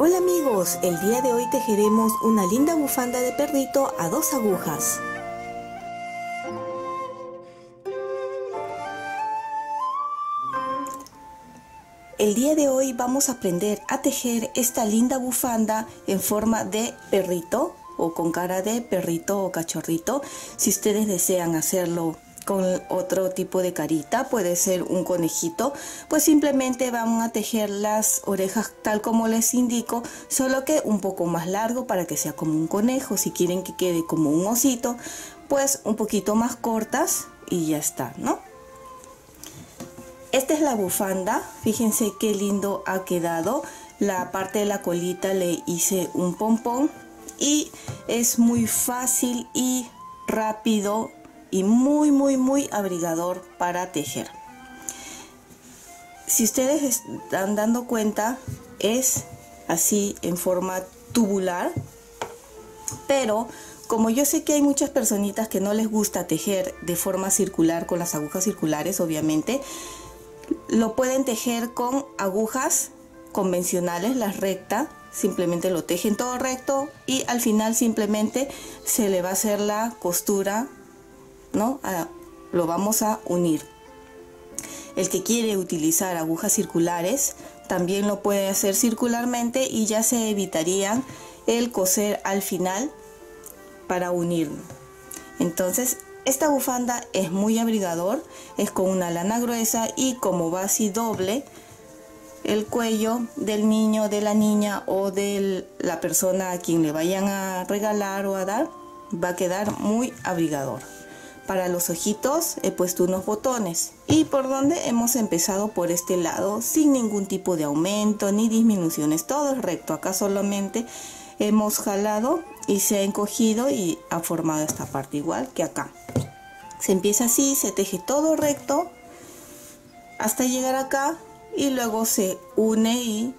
Hola amigos, el día de hoy tejeremos una linda bufanda de perrito a 2 agujas. El día de hoy vamos a aprender a tejer esta linda bufanda en forma de perrito o con cara de perrito o cachorrito. Si ustedes desean hacerlo con otro tipo de carita, puede ser un conejito, pues simplemente van a tejer las orejas tal como les indico, solo que un poco más largo para que sea como un conejo. Si quieren que quede como un osito, pues un poquito más cortas y ya está, ¿no? Esta es la bufanda, fíjense qué lindo ha quedado. La parte de la colita le hice un pompón y es muy fácil y rápido y muy abrigador para tejer. Si ustedes están dando cuenta, es así en forma tubular, pero como yo sé que hay muchas personitas que no les gusta tejer de forma circular con las agujas circulares, obviamente lo pueden tejer con agujas convencionales, las rectas. Simplemente lo tejen todo recto y al final simplemente se le va a hacer la costura, ¿no? Lo vamos a unir. El que quiere utilizar agujas circulares también lo puede hacer circularmente y ya se evitarían el coser al final para unirlo. Entonces esta bufanda es muy abrigador, es con una lana gruesa y como va así doble, el cuello del niño, de la niña o de la persona a quien le vayan a regalar o a dar va a quedar muy abrigador. Para los ojitos he puesto unos botones y por donde hemos empezado por este lado sin ningún tipo de aumento ni disminuciones, todo es recto. Acá solamente hemos jalado y se ha encogido y ha formado esta parte igual que acá. Se empieza así, se teje todo recto hasta llegar acá y luego se une y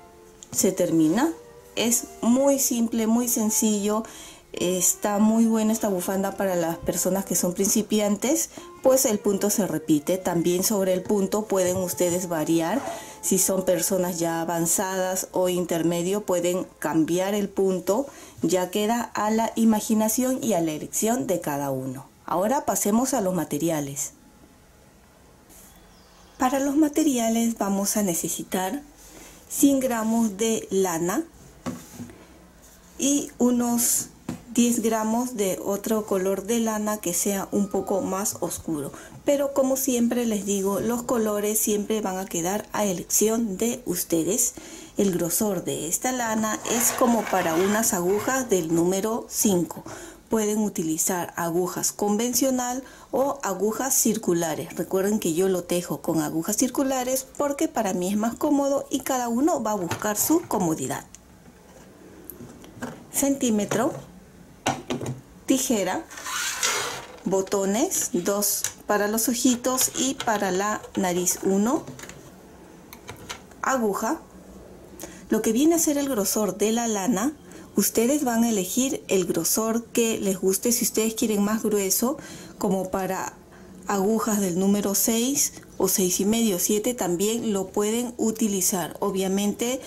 se termina. Es muy simple, muy sencillo. Está muy buena esta bufanda para las personas que son principiantes, pues el punto se repite. También sobre el punto pueden ustedes variar. Si son personas ya avanzadas o intermedio, pueden cambiar el punto. Ya queda a la imaginación y a la elección de cada uno. Ahora pasemos a los materiales. Para los materiales vamos a necesitar 100 gramos de lana y unos 10 gramos de otro color de lana que sea un poco más oscuro. Pero como siempre les digo, los colores siempre van a quedar a elección de ustedes. El grosor de esta lana es como para unas agujas del número 5. Pueden utilizar agujas convencional o agujas circulares. Recuerden que yo lo tejo con agujas circulares porque para mí es más cómodo y cada uno va a buscar su comodidad. Centímetro, tijera, botones, 2 para los ojitos y para la nariz 1, aguja. Lo que viene a ser el grosor de la lana, ustedes van a elegir el grosor que les guste. Si ustedes quieren más grueso, como para agujas del número 6 o 6,5, 7, también lo pueden utilizar. Obviamente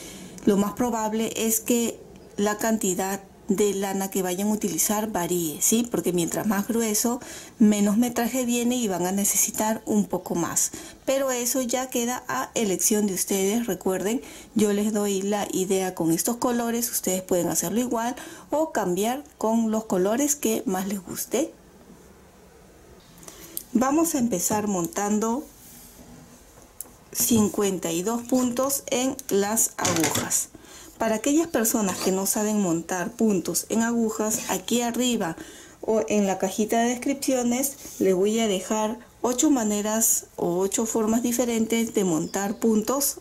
lo más probable es que la cantidad de lana que vayan a utilizar varíe, ¿sí? Porque mientras más grueso, menos metraje viene y van a necesitar un poco más. Pero eso ya queda a elección de ustedes. Recuerden, yo les doy la idea con estos colores, ustedes pueden hacerlo igual o cambiar con los colores que más les guste. Vamos a empezar montando 52 puntos en las agujas. Para aquellas personas que no saben montar puntos en agujas, aquí arriba o en la cajita de descripciones les voy a dejar 8 maneras o 8 formas diferentes de montar puntos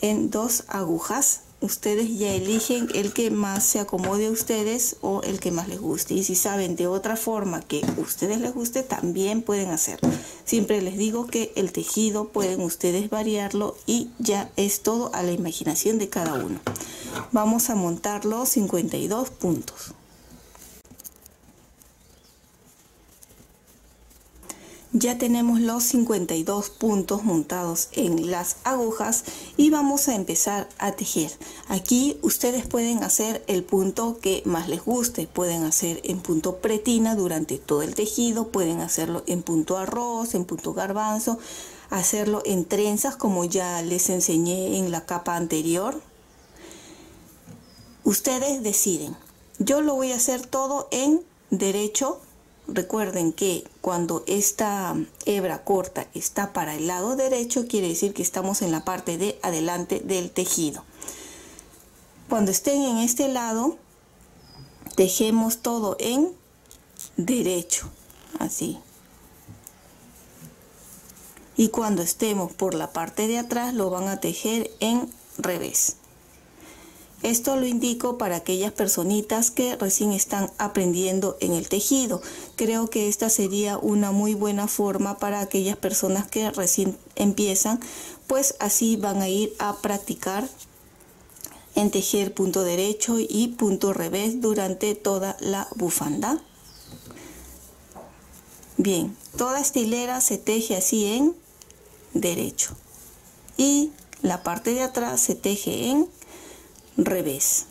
en 2 agujas. Ustedes ya eligen el que más se acomode a ustedes o el que más les guste. Y si saben de otra forma que a ustedes les guste, también pueden hacerlo. Siempre les digo que el tejido pueden ustedes variarlo y ya es todo a la imaginación de cada uno. Vamos a montar los 52 puntos. Ya tenemos los 52 puntos montados en las agujas y vamos a empezar a tejer. Aquí ustedes pueden hacer el punto que más les guste. Pueden hacer en punto pretina durante todo el tejido, pueden hacerlo en punto arroz, en punto garbanzo, hacerlo en trenzas como ya les enseñé en la capa anterior. Ustedes deciden. Yo lo voy a hacer todo en derecho. Recuerden que cuando esta hebra corta está para el lado derecho, quiere decir que estamos en la parte de adelante del tejido. Cuando estén en este lado, tejemos todo en derecho, así. Y cuando estemos por la parte de atrás, lo van a tejer en revés. Esto lo indico para aquellas personitas que recién están aprendiendo en el tejido. Creo que esta sería una muy buena forma para aquellas personas que recién empiezan, pues así van a ir a practicar en tejer punto derecho y punto revés durante toda la bufanda. Bien, toda esta hilera se teje así en derecho y la parte de atrás se teje en revés.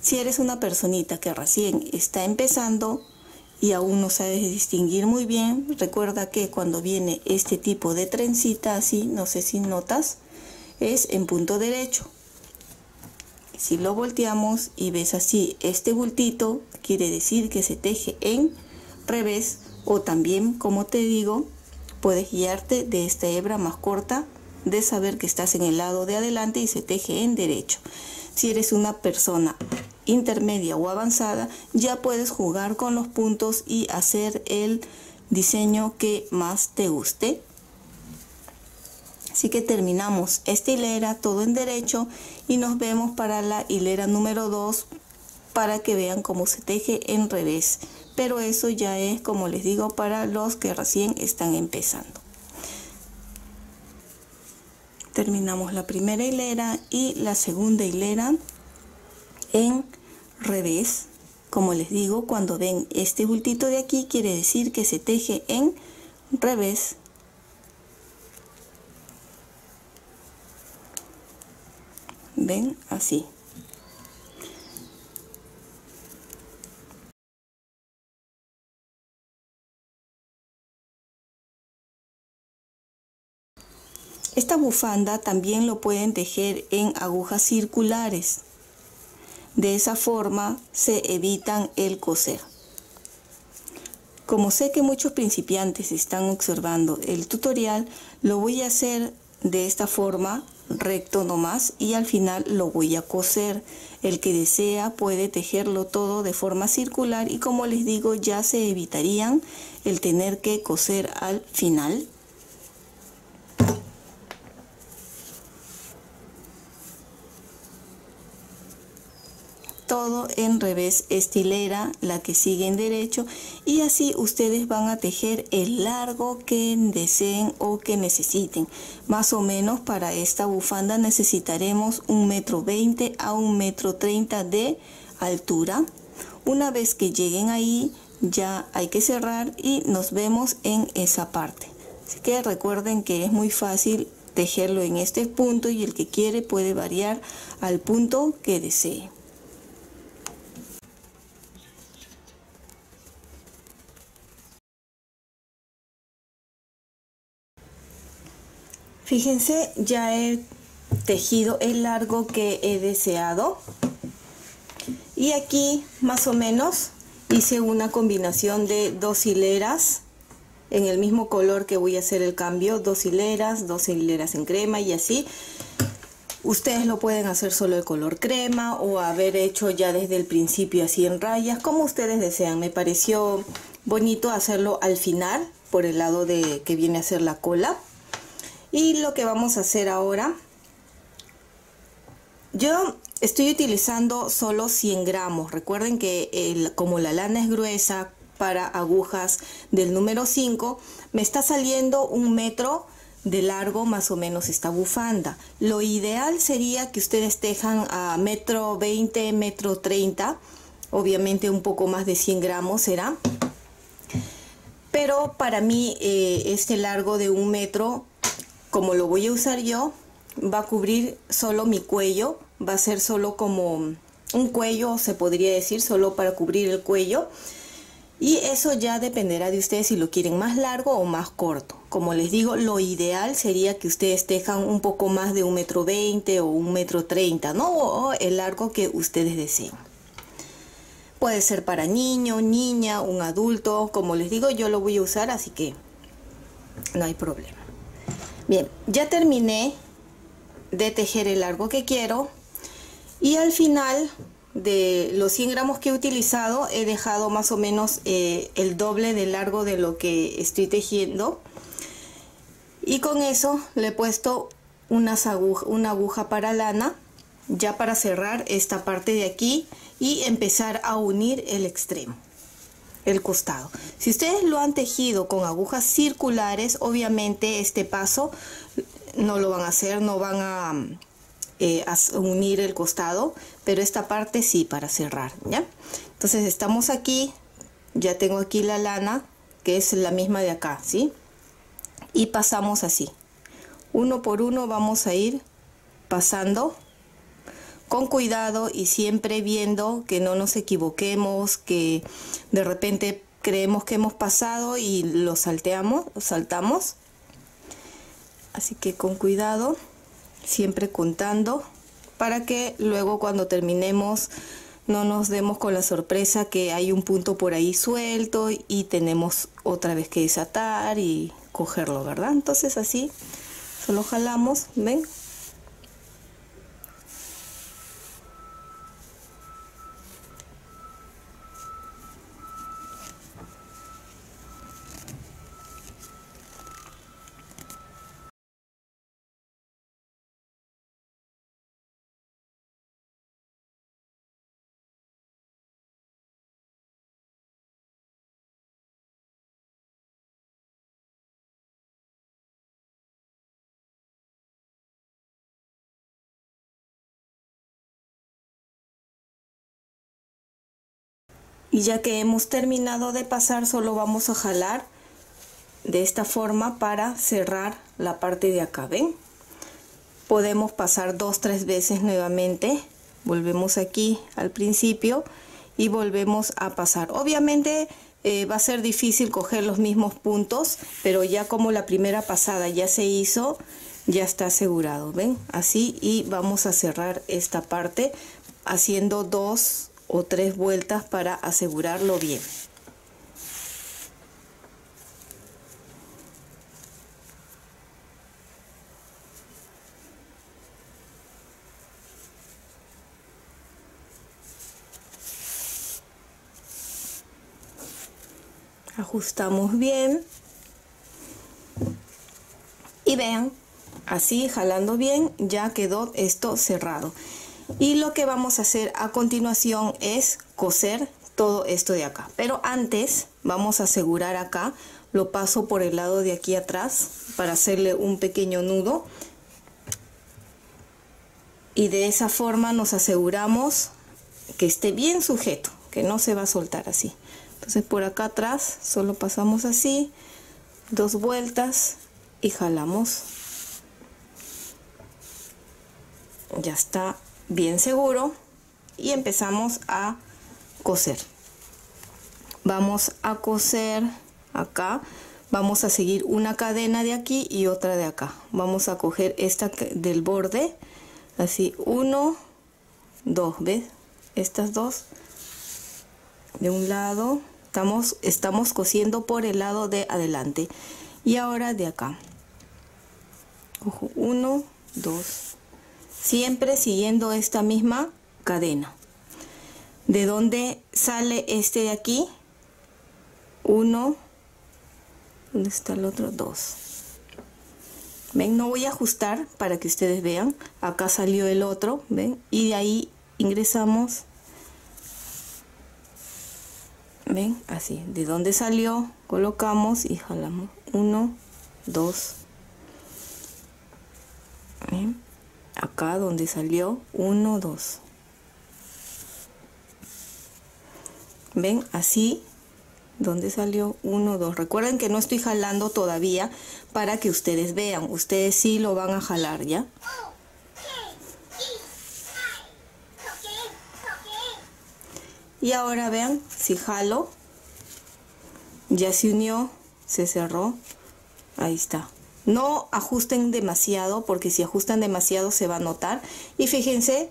Si eres una personita que recién está empezando y aún no sabes distinguir muy bien, recuerda que cuando viene este tipo de trencita así, no sé si notas, es en punto derecho. Si lo volteamos y ves así este bultito, quiere decir que se teje en revés, o también, como te digo, puedes guiarte de esta hebra más corta de saber que estás en el lado de adelante y se teje en derecho. Si eres una persona intermedia o avanzada, ya puedes jugar con los puntos y hacer el diseño que más te guste. Así que terminamos esta hilera todo en derecho y nos vemos para la hilera número 2 para que vean cómo se teje en revés. Pero eso ya es, como les digo, para los que recién están empezando. Terminamos la primera hilera y la segunda hilera en revés. Como les digo, cuando ven este bultito de aquí, quiere decir que se teje en revés. ¿Ven? Así. Esta bufanda también lo pueden tejer en agujas circulares. De esa forma se evitan el coser. Como sé que muchos principiantes están observando el tutorial, lo voy a hacer de esta forma, recto nomás, y al final lo voy a coser. El que desea puede tejerlo todo de forma circular y, como les digo, ya se evitarían el tener que coser al final. Todo en revés esta hilera, la que sigue en derecho, y así ustedes van a tejer el largo que deseen o que necesiten. Más o menos para esta bufanda necesitaremos 1,20 m a 1,30 m de altura. Una vez que lleguen ahí, ya hay que cerrar y nos vemos en esa parte. Así que recuerden que es muy fácil tejerlo en este punto y el que quiere puede variar al punto que desee. Fíjense, ya he tejido el largo que he deseado y aquí más o menos hice una combinación de 2 hileras en el mismo color que voy a hacer el cambio, 2 hileras en crema, y así. Ustedes lo pueden hacer solo de color crema o haber hecho ya desde el principio así en rayas, como ustedes desean. Me pareció bonito hacerlo al final por el lado de que viene a ser la cola. Y lo que vamos a hacer ahora, yo estoy utilizando solo 100 gramos. Recuerden que como la lana es gruesa para agujas del número 5, me está saliendo 1 metro de largo más o menos esta bufanda. Lo ideal sería que ustedes tejan a 1,20 m, 1,30 m, obviamente un poco más de 100 gramos será. pero para mí este largo de 1 metro, como lo voy a usar yo, va a cubrir solo mi cuello, va a ser solo como un cuello, se podría decir, solo para cubrir el cuello. Y eso ya dependerá de ustedes si lo quieren más largo o más corto. Como les digo, lo ideal sería que ustedes tejan un poco más de 1,20 m o 1,30 m, ¿no? O el largo que ustedes deseen. Puede ser para niño, niña, un adulto. Como les digo, yo lo voy a usar, así que no hay problema. Bien, ya terminé de tejer el largo que quiero. Y al final de los 100 gramos que he utilizado, he dejado más o menos el doble de largo de lo que estoy tejiendo. Y con eso le he puesto una aguja para lana, ya para cerrar esta parte de aquí y empezar a unir el extremo, el costado. Si ustedes lo han tejido con agujas circulares, obviamente este paso no lo van a hacer, no van a unir el costado, pero esta parte sí, para cerrar, ¿ya? Entonces estamos aquí, ya tengo aquí la lana, que es la misma de acá, ¿sí? Y pasamos así, uno por uno vamos a ir pasando con cuidado y siempre viendo que no nos equivoquemos, que de repente creemos que hemos pasado y lo saltamos. Así que con cuidado, siempre contando, para que luego cuando terminemos no nos demos con la sorpresa que hay un punto por ahí suelto y tenemos otra vez que desatar y cogerlo, ¿verdad? Entonces así, solo jalamos, ¿ven? Y ya que hemos terminado de pasar, solo vamos a jalar de esta forma para cerrar la parte de acá, ¿ven? Podemos pasar 2-3 veces nuevamente, volvemos aquí al principio y volvemos a pasar. Obviamente va a ser difícil coger los mismos puntos, pero ya como la primera pasada ya se hizo, ya está asegurado, ¿ven? Así, y vamos a cerrar esta parte haciendo 2 o 3 vueltas para asegurarlo bien. Ajustamos bien y vean, así jalando bien ya quedó esto cerrado. Y lo que vamos a hacer a continuación es coser todo esto de acá, pero antes vamos a asegurar acá, lo paso por el lado de aquí atrás para hacerle un pequeño nudo y de esa forma nos aseguramos que esté bien sujeto, que no se va a soltar así. Entonces por acá atrás solo pasamos así, 2 vueltas y jalamos. Ya está bien seguro y empezamos a coser. Vamos a coser acá, vamos a seguir una cadena de aquí y otra de acá. Vamos a coger esta del borde, así 1, 2, ¿ves? Estas dos de un lado, estamos cosiendo por el lado de adelante y ahora de acá, cojo 1, 2, siempre siguiendo esta misma cadena. De donde sale este de aquí, 1, ¿dónde está el otro? 2. Ven, no voy a ajustar para que ustedes vean, acá salió el otro, ven, y de ahí ingresamos. Ven, así, de donde salió, colocamos y jalamos 1, 2. ¿Ven? Acá donde salió 1, 2. Ven, así ¿Dónde salió? 1, 2. Recuerden que no estoy jalando todavía para que ustedes vean. Ustedes sí lo van a jalar, ¿ya? Y ahora vean, si jalo, ya se unió, se cerró. Ahí está. No ajusten demasiado, porque si ajustan demasiado se va a notar. Y fíjense,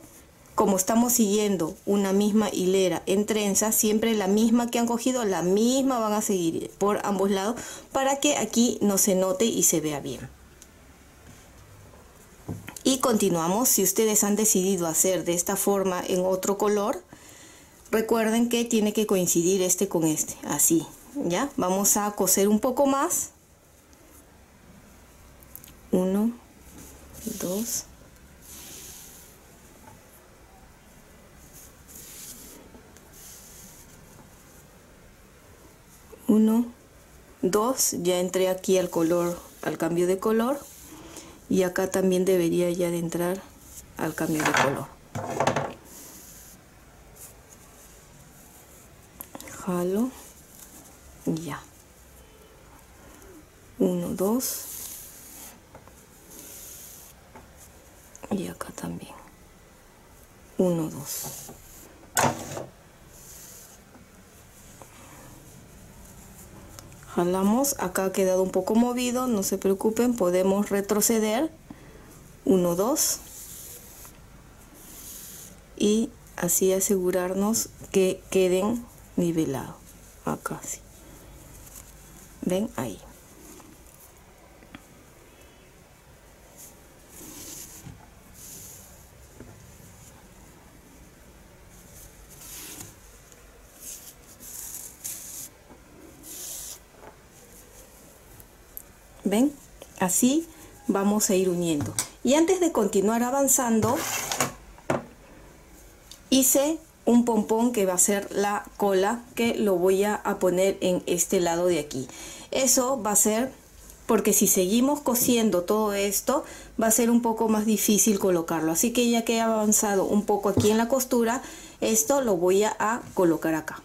como estamos siguiendo una misma hilera en trenza, siempre la misma que han cogido, la misma van a seguir por ambos lados, para que aquí no se note y se vea bien. Y continuamos. Si ustedes han decidido hacer de esta forma en otro color, recuerden que tiene que coincidir este con este, así, ¿ya? Vamos a coser un poco más. 1, 2. 1, 2, ya entré aquí al color, al cambio de color, y acá también debería ya de entrar al cambio de color. Jalo, ya. 1, 2, y acá también. 1, 2. Jalamos, acá ha quedado un poco movido, no se preocupen, podemos retroceder. 1, 2. Y así asegurarnos que queden nivelados. Acá sí. ¿Ven? Ahí. ¿Ven? Así vamos a ir uniendo. Y antes de continuar avanzando, hice un pompón que va a ser la cola, que lo voy a poner en este lado de aquí. Eso va a ser porque si seguimos cosiendo todo esto, va a ser un poco más difícil colocarlo. Así que ya que he avanzado un poco aquí en la costura, esto lo voy a colocar acá.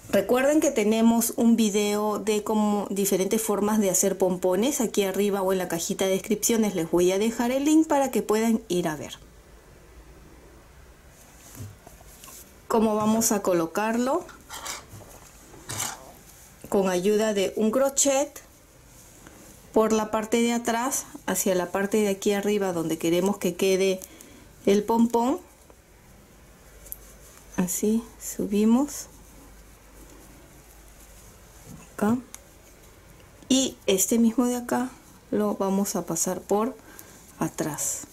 Recuerden que tenemos un video de como diferentes formas de hacer pompones. Aquí arriba o en la cajita de descripciones les voy a dejar el link para que puedan ir a ver cómo vamos a colocarlo. Con ayuda de un crochet por la parte de atrás hacia la parte de aquí arriba donde queremos que quede el pompón. Así subimos. Acá. Y este mismo de acá lo vamos a pasar por atrás.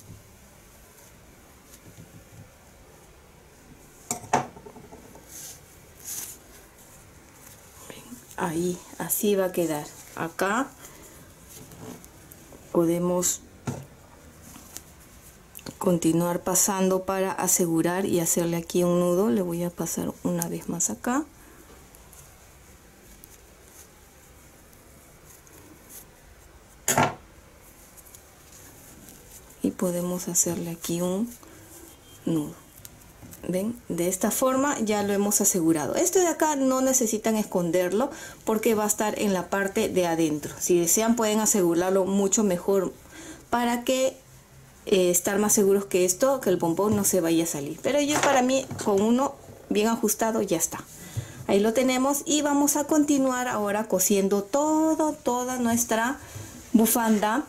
Ahí, así va a quedar. Acá podemos continuar pasando para asegurar y hacerle aquí un nudo. Le voy a pasar una vez más acá. Y podemos hacerle aquí un nudo. ¿Ven? De esta forma ya lo hemos asegurado. Este de acá no necesitan esconderlo porque va a estar en la parte de adentro. Si desean pueden asegurarlo mucho mejor para que estar más seguros que esto, que el pompón no se vaya a salir. Pero yo para mí con uno bien ajustado ya está. Ahí lo tenemos y vamos a continuar ahora cosiendo toda nuestra bufanda.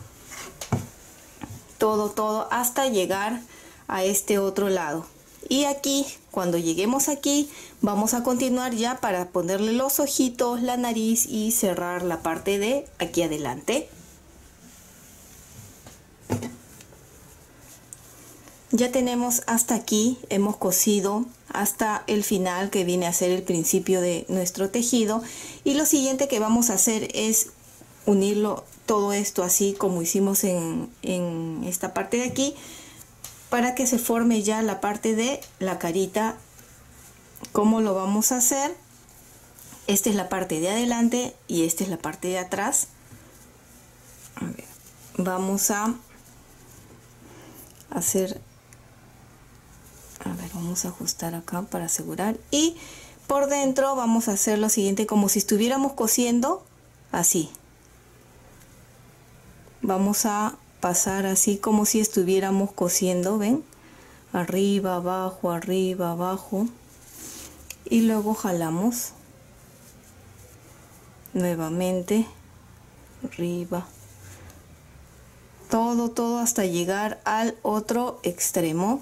Todo hasta llegar a este otro lado. Y aquí, cuando lleguemos aquí, vamos a continuar ya para ponerle los ojitos, la nariz y cerrar la parte de aquí adelante. Ya tenemos hasta aquí, hemos cosido hasta el final que viene a ser el principio de nuestro tejido. Y lo siguiente que vamos a hacer es unirlo todo esto así como hicimos en esta parte de aquí, para que se forme ya la parte de la carita. ¿Cómo lo vamos a hacer? Esta es la parte de adelante y esta es la parte de atrás. A ver, vamos a hacer, a ver, vamos a ajustar acá para asegurar. Y Por dentro vamos a hacer lo siguiente, como si estuviéramos cosiendo, así. Vamos a pasar así como si estuviéramos cosiendo, ¿ven? Arriba, abajo. Y luego jalamos. Nuevamente. Arriba. Todo hasta llegar al otro extremo.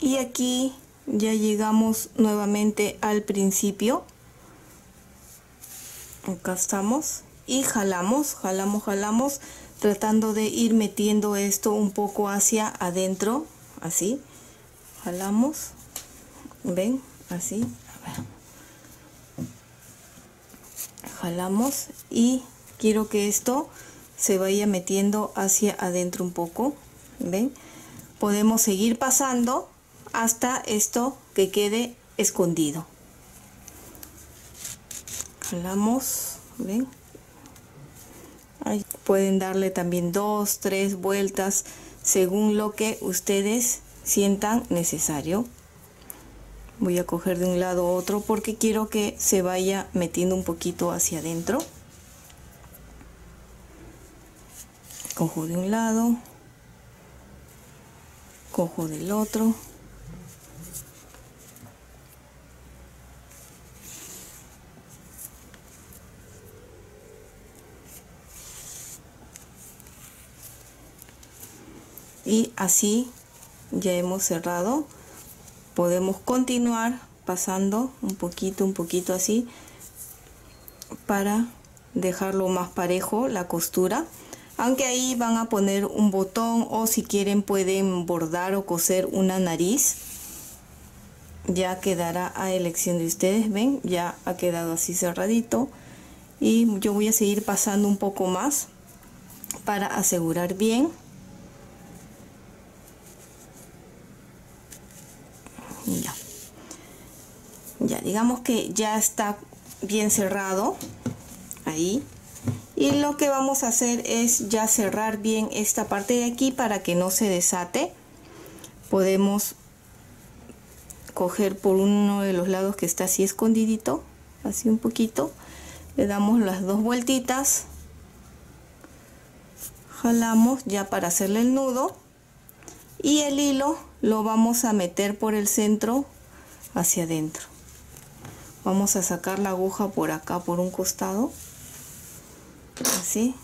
Y aquí ya llegamos nuevamente al principio. Acá estamos. Y jalamos, tratando de ir metiendo esto un poco hacia adentro. Así. Jalamos. ¿Ven? Así. A ver. Jalamos y quiero que esto se vaya metiendo hacia adentro un poco. ¿Ven? Podemos seguir pasando hasta esto que quede escondido. Jalamos, ¿ven? Ahí pueden darle también 2, 3 vueltas según lo que ustedes sientan necesario. Voy a coger de un lado a otro porque quiero que se vaya metiendo un poquito hacia adentro. Cojo de un lado, cojo del otro. Y así ya hemos cerrado. Podemos continuar pasando un poquito así para dejarlo más parejo la costura. Aunque ahí van a poner un botón o si quieren pueden bordar o coser una nariz. Ya quedará a elección de ustedes. Ven, ya ha quedado así cerradito. Y yo voy a seguir pasando un poco más para asegurar bien. Ya digamos que ya está bien cerrado ahí, y lo que vamos a hacer es ya cerrar bien esta parte de aquí para que no se desate. Podemos coger por uno de los lados que está así escondidito, así un poquito, le damos las 2 vueltitas, jalamos ya para hacerle el nudo y el hilo lo vamos a meter por el centro hacia adentro. Vamos a sacar la aguja por acá, por un costado, así,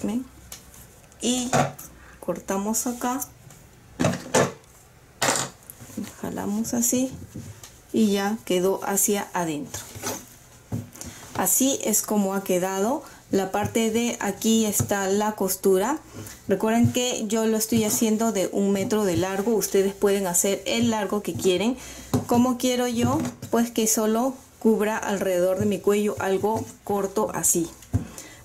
¿ven? Y cortamos acá, jalamos así y ya quedó hacia adentro. Así es como ha quedado. La parte de aquí está la costura. Recuerden que yo lo estoy haciendo de 1 metro de largo. Ustedes pueden hacer el largo que quieren. Como quiero yo, pues que solo cubra alrededor de mi cuello, algo corto así.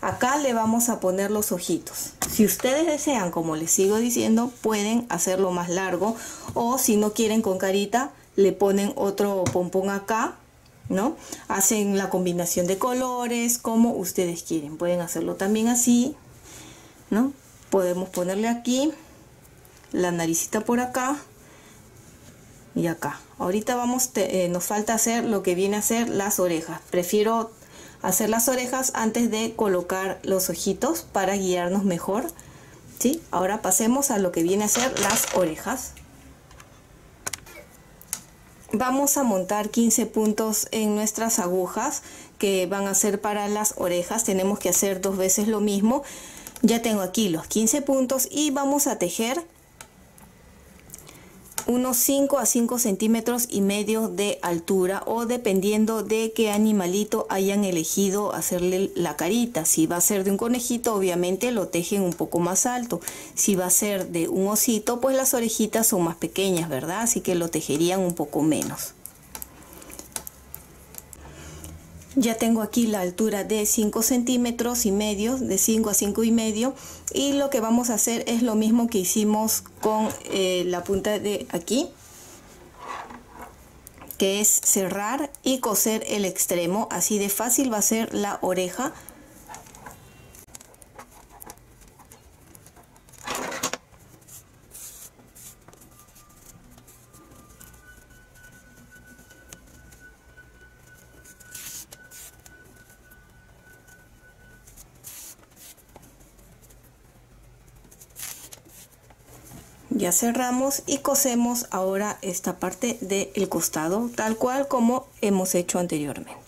Acá le vamos a poner los ojitos. Si ustedes desean, como les sigo diciendo, pueden hacerlo más largo. O si no quieren con carita, le ponen otro pompón acá, ¿no? Hacen la combinación de colores como ustedes quieren. Pueden hacerlo también así, ¿no? Podemos ponerle aquí la naricita por acá y acá. Ahorita nos falta hacer lo que viene a ser las orejas. Prefiero hacer las orejas antes de colocar los ojitos para guiarnos mejor, ¿sí? Ahora pasemos a lo que viene a ser las orejas. Vamos a montar 15 puntos en nuestras agujas que van a ser para las orejas. Tenemos que hacer 2 veces lo mismo. Ya tengo aquí los 15 puntos y vamos a tejer unos 5 a 5 centímetros y medio de altura, o dependiendo de qué animalito hayan elegido hacerle la carita. Si va a ser de un conejito, obviamente lo tejen un poco más alto. Si va a ser de un osito, pues las orejitas son más pequeñas, ¿verdad? Así que lo tejerían un poco menos. Ya tengo aquí la altura de 5 centímetros y medio, de 5 a 5 y medio, y lo que vamos a hacer es lo mismo que hicimos con la punta de aquí, que es cerrar y coser el extremo. Así de fácil va a ser la oreja. Ya cerramos y cosemos ahora esta parte del costado, tal cual como hemos hecho anteriormente.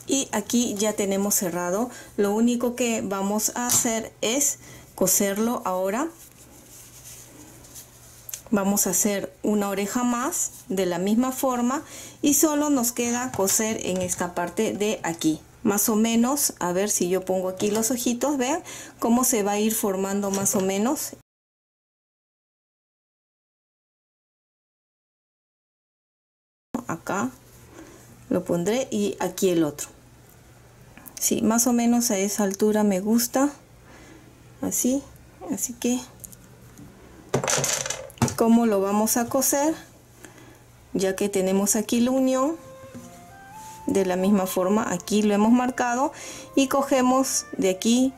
Y aquí ya tenemos cerrado. Lo único que vamos a hacer es coserlo ahora. Vamos a hacer una oreja más de la misma forma y solo nos queda coser en esta parte de aquí. Más o menos, a ver si yo pongo aquí los ojitos, vean cómo se va a ir formando más o menos. Acá lo pondré y aquí el otro. Sí, más o menos a esa altura me gusta. Así que, ¿cómo lo vamos a coser? Ya que tenemos aquí la unión, de la misma forma aquí lo hemos marcado y cogemos de aquí,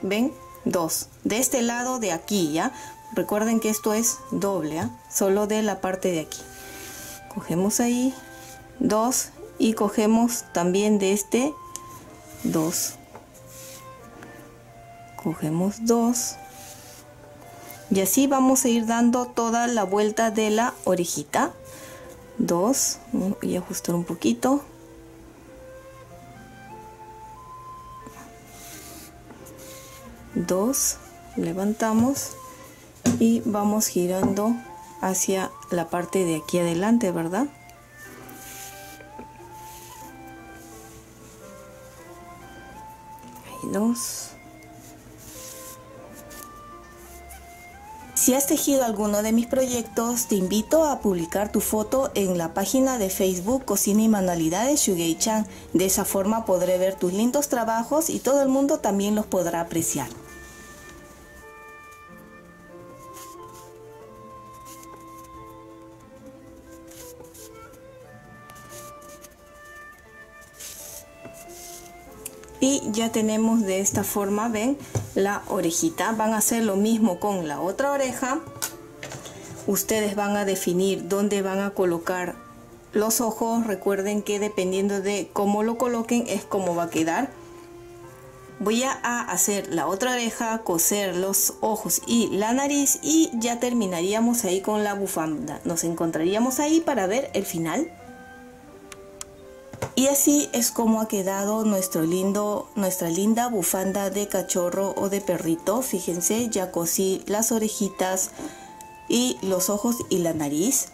ven, dos, de este lado de aquí, ya. Recuerden que esto es doble, ¿eh? Solo de la parte de aquí. Cogemos ahí dos y cogemos también de este dos, cogemos dos y así vamos a ir dando toda la vuelta de la orejita. Dos, voy a ajustar un poquito, dos, levantamos y vamos girando hacia la parte de aquí adelante, ¿verdad? Dos. Si has tejido alguno de mis proyectos, te invito a publicar tu foto en la página de Facebook Cocina y Manualidades Shuguei-chan. De esa forma podré ver tus lindos trabajos y todo el mundo también los podrá apreciar. Y ya tenemos de esta forma, ven, la orejita. Van a hacer lo mismo con la otra oreja. Ustedes van a definir dónde van a colocar los ojos. Recuerden que dependiendo de cómo lo coloquen es como va a quedar. Voy a hacer la otra oreja, coser los ojos y la nariz y ya terminaríamos ahí con la bufanda. Nos encontraríamos ahí para ver el final. Y así es como ha quedado nuestra linda bufanda de cachorro o de perrito. Fíjense, ya cosí las orejitas y los ojos y la nariz.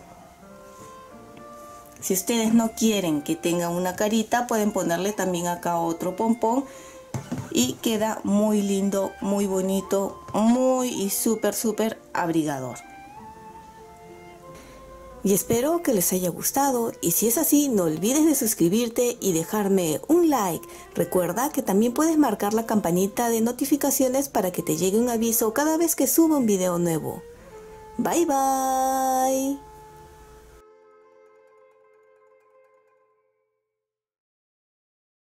Si ustedes no quieren que tenga una carita, pueden ponerle también acá otro pompón. Y queda muy lindo, muy bonito, muy súper abrigador. Y espero que les haya gustado y si es así no olvides de suscribirte y dejarme un like. Recuerda que también puedes marcar la campanita de notificaciones para que te llegue un aviso cada vez que suba un video nuevo. Bye bye.